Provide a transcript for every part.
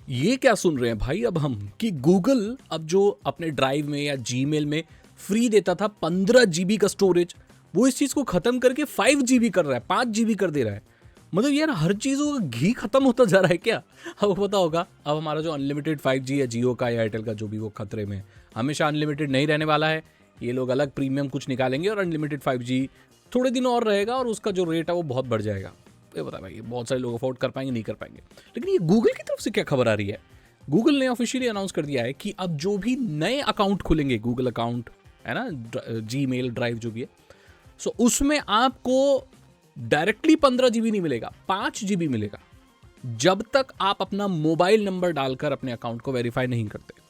ये क्या सुन रहे हैं भाई अब हम कि गूगल अब जो अपने ड्राइव में या जीमेल में फ्री देता था 15 GB का स्टोरेज, वो इस चीज को खत्म करके 5 GB कर रहा है, 5 GB कर दे रहा है। मतलब यार हर चीजों का घी खत्म होता जा रहा है क्या। अब पता होगा, अब हमारा जो अनलिमिटेड 5G है जियो का या एयरटेल का जो भी, वो खतरे में है। हमेशा अनलिमिटेड नहीं रहने वाला है। ये लोग अलग प्रीमियम कुछ निकालेंगे और अनलिमिटेड 5G थोड़े दिन और रहेगा और उसका जो रेट है वो बहुत बढ़ जाएगा। ये बता भाई, बहुत सारे लोग अफोर्ड कर पाएंगे, नहीं कर पाएंगे। लेकिन ये गूगल की तरफ से क्या खबर आ रही है? गूगल ने ऑफिशियली अनाउंस कर दिया है कि अब जो भी नए अकाउंट खुलेंगे, गूगल अकाउंट है ना, जीमेल ड्राइव जो भी है, सो उसमें आपको डायरेक्टली 15 GB नहीं मिलेगा, 5 GB मिलेगा, जब तक आप अपना मोबाइल नंबर डालकर अपने अकाउंट को वेरीफाई नहीं करते।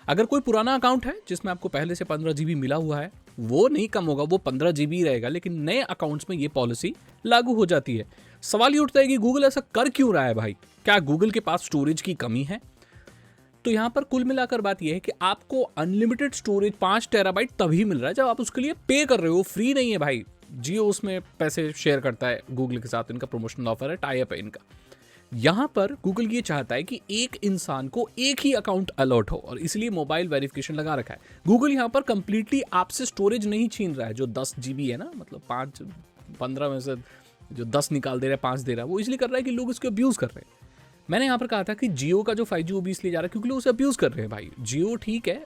अगर कोई पुराना अकाउंट है जिसमें आपको पहले से 15 GB मिला हुआ है, वो नहीं कम होगा, वो 15 GB रहेगा। लेकिन नए अकाउंट्स में ये पॉलिसी लागू हो जाती है। सवाल ये उठता है कि गूगल ऐसा कर क्यों रहा है भाई? क्या गूगल के पास स्टोरेज की कमी है? तो यहां पर कुल मिलाकर बात यह है कि आपको अनलिमिटेड स्टोरेज 5 TB तभी मिल रहा है जब आप उसके लिए पे कर रहे हो। फ्री नहीं है भाई। जियो उसमें पैसे शेयर करता है गूगल के साथ, इनका प्रमोशनल ऑफर है, टाई अप है इनका। यहां पर गूगल ये चाहता है कि एक इंसान को एक ही अकाउंट अलॉट हो और इसलिए मोबाइल वेरिफिकेशन लगा रखा है। गूगल यहां पर कंप्लीटली आपसे स्टोरेज नहीं छीन रहा है। जो 10 GB है ना, मतलब 5-15 में से जो 10 निकाल दे रहा है, 5 दे रहा है, वो इसलिए कर रहा है कि लोग इसको अब्यूज कर रहे हैं। मैंने यहाँ पर कहा था कि जियो का जो 5G वो भी इसलिए जा रहा है क्योंकि लोग उसे अब्यूज कर रहे हैं भाई। जियो ठीक है,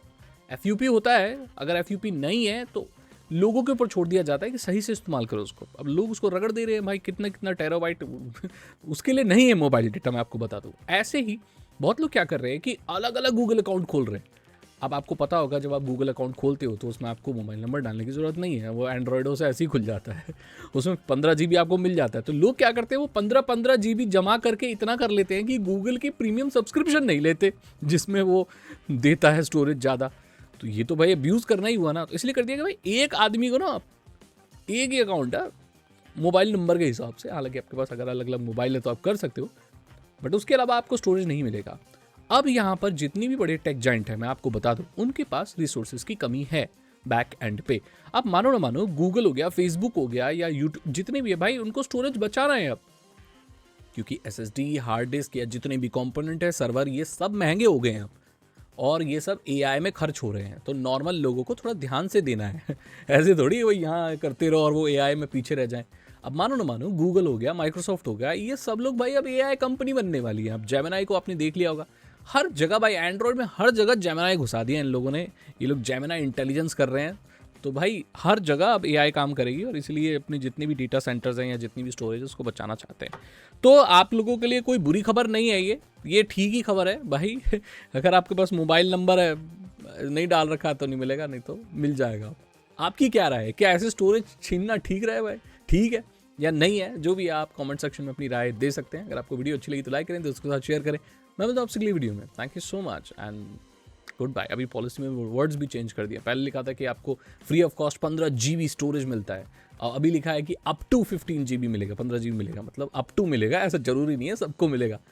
FUP होता है, अगर FUP नहीं है तो लोगों के ऊपर छोड़ दिया जाता है कि सही से इस्तेमाल करो उसको। अब लोग उसको रगड़ दे रहे हैं भाई, कितना कितना टेराबाइट उसके लिए नहीं है मोबाइल डेटा। मैं आपको बता दूं, ऐसे ही बहुत लोग क्या कर रहे हैं कि अलग अलग गूगल अकाउंट खोल रहे हैं। अब आपको पता होगा, जब आप गूगल अकाउंट खोलते हो तो उसमें आपको मोबाइल नंबर डालने की ज़रूरत नहीं है, वो एंड्रॉयडों से ऐसे ही खुल जाता है। उसमें 15 GB आपको मिल जाता है। तो लोग क्या करते हैं, वो 15-15 GB जमा करके इतना कर लेते हैं कि गूगल की प्रीमियम सब्सक्रिप्शन नहीं लेते, जिसमें वो देता है स्टोरेज ज़्यादा। तो ये तो भाई अब्यूज़ करना ही हुआ ना। तो इसलिए कर दिया कि भाई एक आदमी को ना एक ही अकाउंट है मोबाइल नंबर के हिसाब से। हालांकि आपके पास अगर अलग अलग मोबाइल है तो आप कर सकते हो, बट उसके अलावा आपको स्टोरेज नहीं मिलेगा। अब यहाँ पर जितनी भी बड़े टेक जाइंट है, मैं आपको बता दूं, उनके पास रिसोर्सेज की कमी है बैक एंड पे। आप मानो ना मानो, गूगल हो गया, फेसबुक हो गया या यूट्यूब, जितने भी है भाई, उनको स्टोरेज बचा रहे हैं अब, क्योंकि SSD, हार्ड डिस्क या जितने भी कंपोनेंट है, सर्वर, ये सब महंगे हो गए हैं अब, और ये सब AI में खर्च हो रहे हैं। तो नॉर्मल लोगों को थोड़ा ध्यान से देना है। ऐसे थोड़ी वही यहाँ करते रहो और वो AI में पीछे रह जाएं। अब मानो ना मानो, गूगल हो गया, माइक्रोसॉफ्ट हो गया, ये सब लोग भाई अब AI कंपनी बनने वाली है। अब जेमिनाई को आपने देख लिया होगा, हर जगह भाई, एंड्रॉयड में हर जगह जेमिनाई घुसा दिया इन लोगों ने। ये लोग जेमिनाई इंटेलिजेंस कर रहे हैं। तो भाई हर जगह अब AI काम करेगी, और इसलिए अपने जितने भी डेटा सेंटर्स हैं या जितनी भी स्टोरेज है उसको बचाना चाहते हैं। तो आप लोगों के लिए कोई बुरी खबर नहीं है ये ठीक ही खबर है भाई। अगर आपके पास मोबाइल नंबर है, नहीं डाल रखा तो नहीं मिलेगा, नहीं तो मिल जाएगा। आपकी क्या राय है? क्या ऐसे स्टोरेज छीनना ठीक रहा है भाई? ठीक है या नहीं है? जो भी आप कमेंट सेक्शन में अपनी राय दे सकते हैं। अगर आपको वीडियो अच्छी लगी तो लाइक करें, दोस्तों के साथ शेयर करें। मैं मिलता हूं आपसे अगली वीडियो में। Thank you so much and goodbye. अभी पॉलिसी में वर्ड्स भी चेंज कर दिया। पहले लिखा था कि आपको free of cost 15 GB storage मिलता है, और अभी लिखा है कि अप टू 15 GB मिलेगा, 15 GB मिलेगा। मतलब अप टू मिलेगा, ऐसा जरूरी नहीं है सबको मिलेगा।